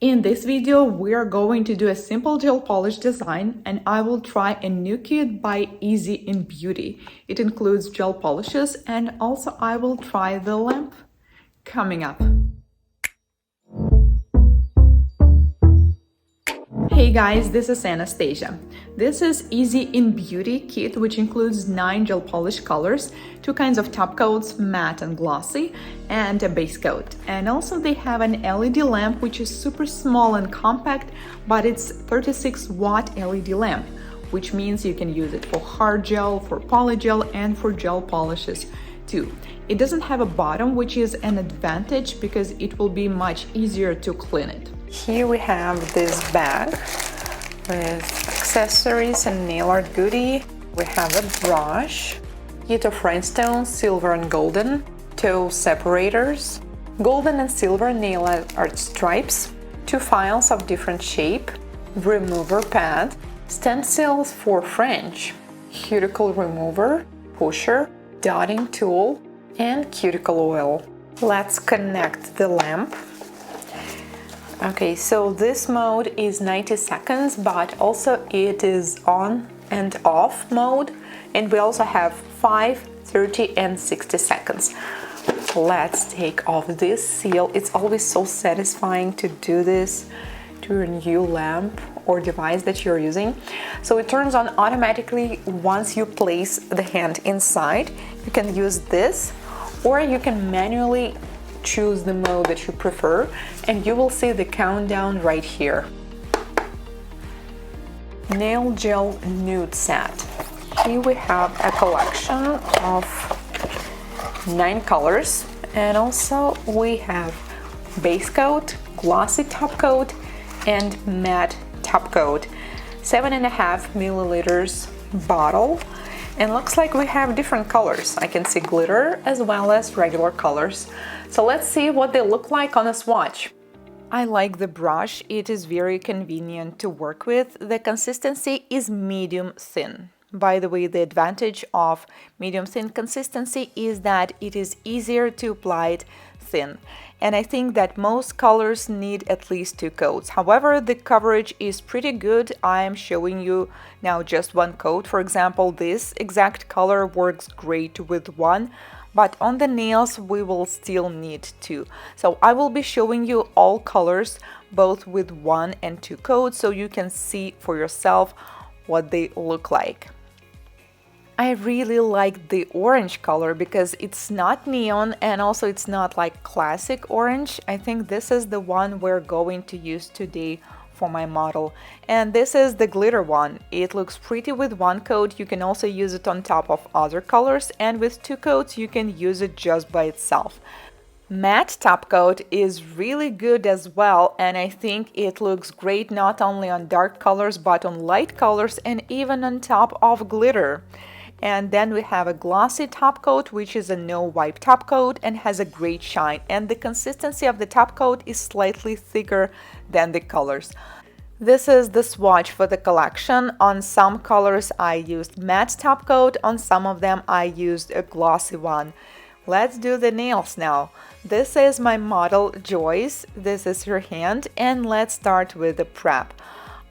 In this video, we are going to do a simple gel polish design, and I will try a new kit by Easy in Beauty. It includes gel polishes, and also I will try the lamp coming up. Hey guys, this is Anastasia. This is Easy in Beauty kit, which includes 9 gel polish colors, 2 kinds of top coats, matte and glossy, and a base coat. And also they have an LED lamp, which is super small and compact, but it's 36-watt LED lamp, which means you can use it for hard gel, for polygel, and for gel polishes too. It doesn't have a bottom, which is an advantage because it will be much easier to clean it. Here we have this bag with accessories and nail art goodie. We have a brush, kit of rhinestones, silver and golden, toe separators, golden and silver nail art stripes, 2 files of different shape, remover pad, stencils for French, cuticle remover, pusher, dotting tool, and cuticle oil. Let's connect the lamp. Okay, so this mode is 90 seconds, but also it is on and off mode, and we also have 5, 30 and 60 seconds. Let's take off this seal. It's always so satisfying to do this to a new lamp or device that you're using. So it turns on automatically once you place the hand inside. You can use this, or you can manually choose the mode that you prefer, and you will see the countdown right here. Nail gel nude set. Here we have a collection of 9 colors, and also we have base coat, glossy top coat, and matte top coat. 7.5 milliliters bottle, and looks like we have different colors. I can see glitter as well as regular colors. So let's see what they look like on a swatch. I like the brush. It is very convenient to work with. The consistency is medium thin. By the way, the advantage of medium thin consistency is that it is easier to apply it thin. And I think that most colors need at least 2 coats. However, the coverage is pretty good. I am showing you now just 1 coat. For example, this exact color works great with 1, but on the nails we will still need 2. So I will be showing you all colors, both with 1 and 2 coats, so you can see for yourself what they look like. I really like the orange color because it's not neon, and also it's not like classic orange. I think this is the one we're going to use today for my model. And this is the glitter one. It looks pretty with 1 coat. You can also use it on top of other colors, and with 2 coats you can use it just by itself. Matte top coat is really good as well, and I think it looks great not only on dark colors but on light colors and even on top of glitter. And then we have a glossy top coat, which is a no wipe top coat and has a great shine, and the consistency of the top coat is slightly thicker than the colors. This is the swatch for the collection. On some colors I used matte top coat, on some of them I used a glossy one. Let's do the nails now. This is my model Joyce, this is her hand, and let's start with the prep.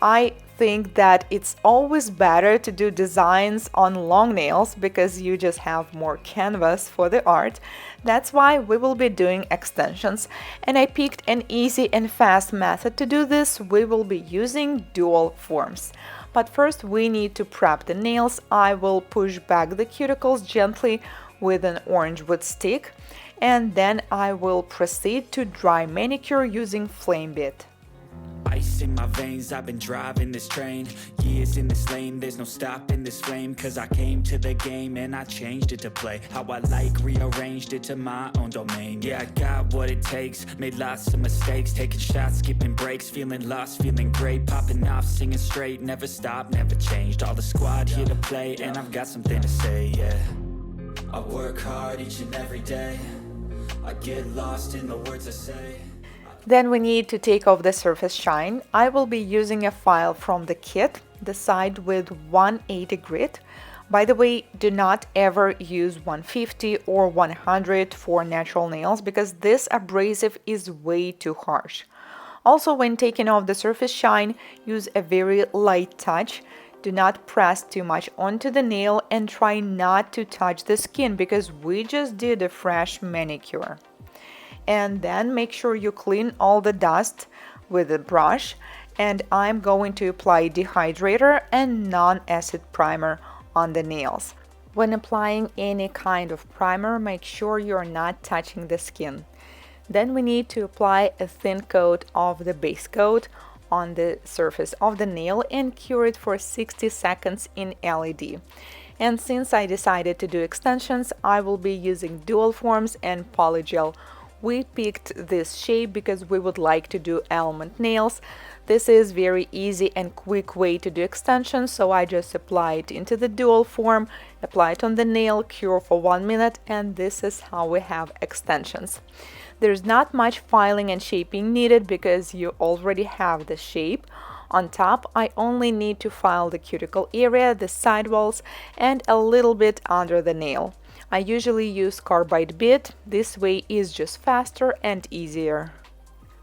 I think that it's always better to do designs on long nails because you just have more canvas for the art. That's why we will be doing extensions, and I picked an easy and fast method to do this. We will be using dual forms. But first we need to prep the nails. I will push back the cuticles gently with an orange wood stick, and then I will proceed to dry manicure using flame bit. Ice in my veins, I've been driving this train. Years in this lane, there's no stopping this flame. Cause I came to the game and I changed it to play how I like, rearranged it to my own domain. Yeah, I got what it takes, made lots of mistakes, taking shots, skipping breaks, feeling lost, feeling great, popping off, singing straight, never stopped, never changed. All the squad here to play, and I've got something to say, yeah. I work hard each and every day, I get lost in the words I say. Then we need to take off the surface shine. I will be using a file from the kit, the side with 180 grit. By the way, do not ever use 150 or 100 for natural nails because this abrasive is way too harsh. Also, when taking off the surface shine, use a very light touch. Do not press too much onto the nail and try not to touch the skin because we just did a fresh manicure. And then make sure you clean all the dust with a brush, and I'm going to apply dehydrator and non-acid primer on the nails. When applying any kind of primer, make sure you're not touching the skin. Then we need to apply a thin coat of the base coat on the surface of the nail and cure it for 60 seconds in LED. And since I decided to do extensions, I will be using dual forms and polygel. We picked this shape because we would like to do almond nails. This is very easy and quick way to do extensions, so I just apply it into the dual form, apply it on the nail, cure for 1 minute, and this is how we have extensions. There's not much filing and shaping needed because you already have the shape. On top, I only need to file the cuticle area, the sidewalls, and a little bit under the nail. I usually use carbide bit. This way is just faster and easier.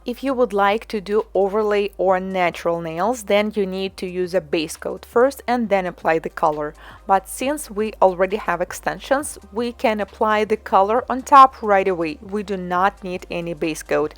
If you would like to do overlay or natural nails, then you need to use a base coat first and then apply the color. But since we already have extensions, we can apply the color on top right away. We do not need any base coat.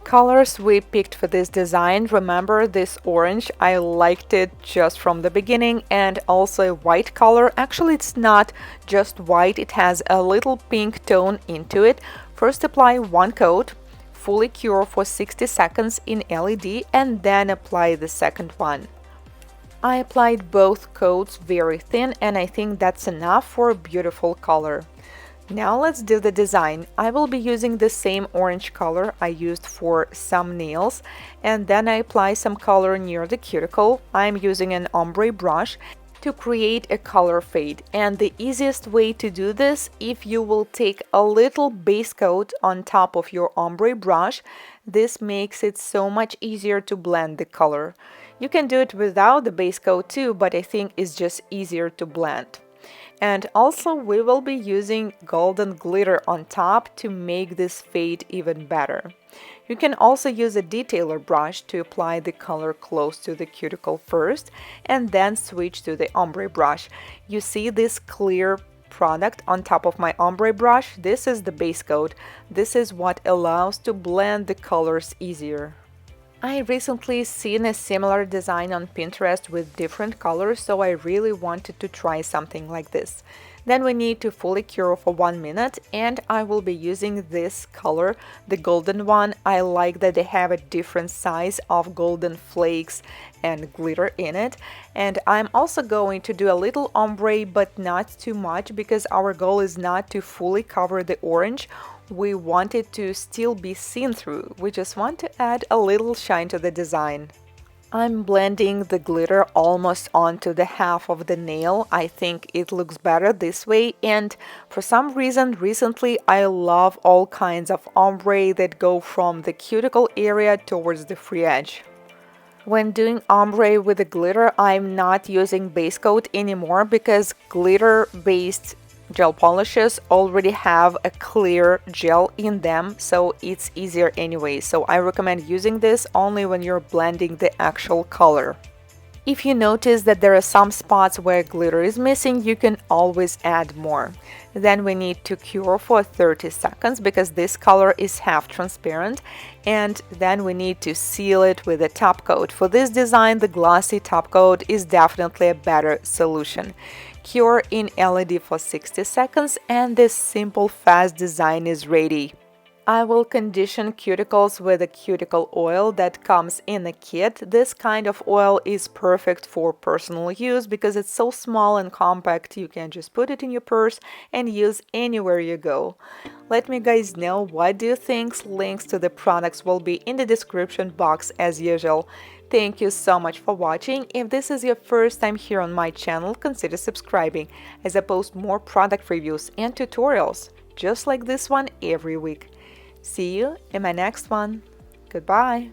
Colors we picked for this design, remember this orange, I liked it just from the beginning, and also a white color. Actually, it's not just white, it has a little pink tone into it. First apply one coat, fully cure for 60 seconds in LED, and then apply the second one. I applied both coats very thin, and I think that's enough for a beautiful color. Now let's do the design. I will be using the same orange color I used for some nails, and then I apply some color near the cuticle. I'm using an ombre brush to create a color fade, and the easiest way to do this, if you will take a little base coat on top of your ombre brush, this makes it so much easier to blend the color. You can do it without the base coat too, but I think it's just easier to blend. And also we will be using golden glitter on top to make this fade even better. You can also use a detailer brush to apply the color close to the cuticle first and then switch to the ombre brush. You see this clear product on top of my ombre brush? This is the base coat. This is what allows to blend the colors easier. I recently seen a similar design on Pinterest with different colors, so I really wanted to try something like this. Then we need to fully cure for 1 minute, and I will be using this color, the golden one. I like that they have a different size of golden flakes and glitter in it. And I'm also going to do a little ombre, but not too much, because our goal is not to fully cover the orange. We want it to still be seen through. We just want to add a little shine to the design. I'm blending the glitter almost onto the half of the nail. I think it looks better this way, and for some reason recently I love all kinds of ombre that go from the cuticle area towards the free edge. When doing ombre with the glitter, I'm not using base coat anymore because glitter-based gel polishes already have a clear gel in them, so it's easier anyway. So I recommend using this only when you're blending the actual color. If you notice that there are some spots where glitter is missing, you can always add more. Then we need to cure for 30 seconds because this color is half transparent, and then we need to seal it with a top coat. For this design, the glossy top coat is definitely a better solution. Cure in LED for 60 seconds and this simple fast design is ready. I will condition cuticles with a cuticle oil that comes in a kit. This kind of oil is perfect for personal use because it's so small and compact. You can just put it in your purse and use anywhere you go. Let me guys know what do you think. Links to the products will be in the description box as usual. Thank you so much for watching. If this is your first time here on my channel, consider subscribing as I post more product reviews and tutorials just like this one every week. See you in my next one. Goodbye.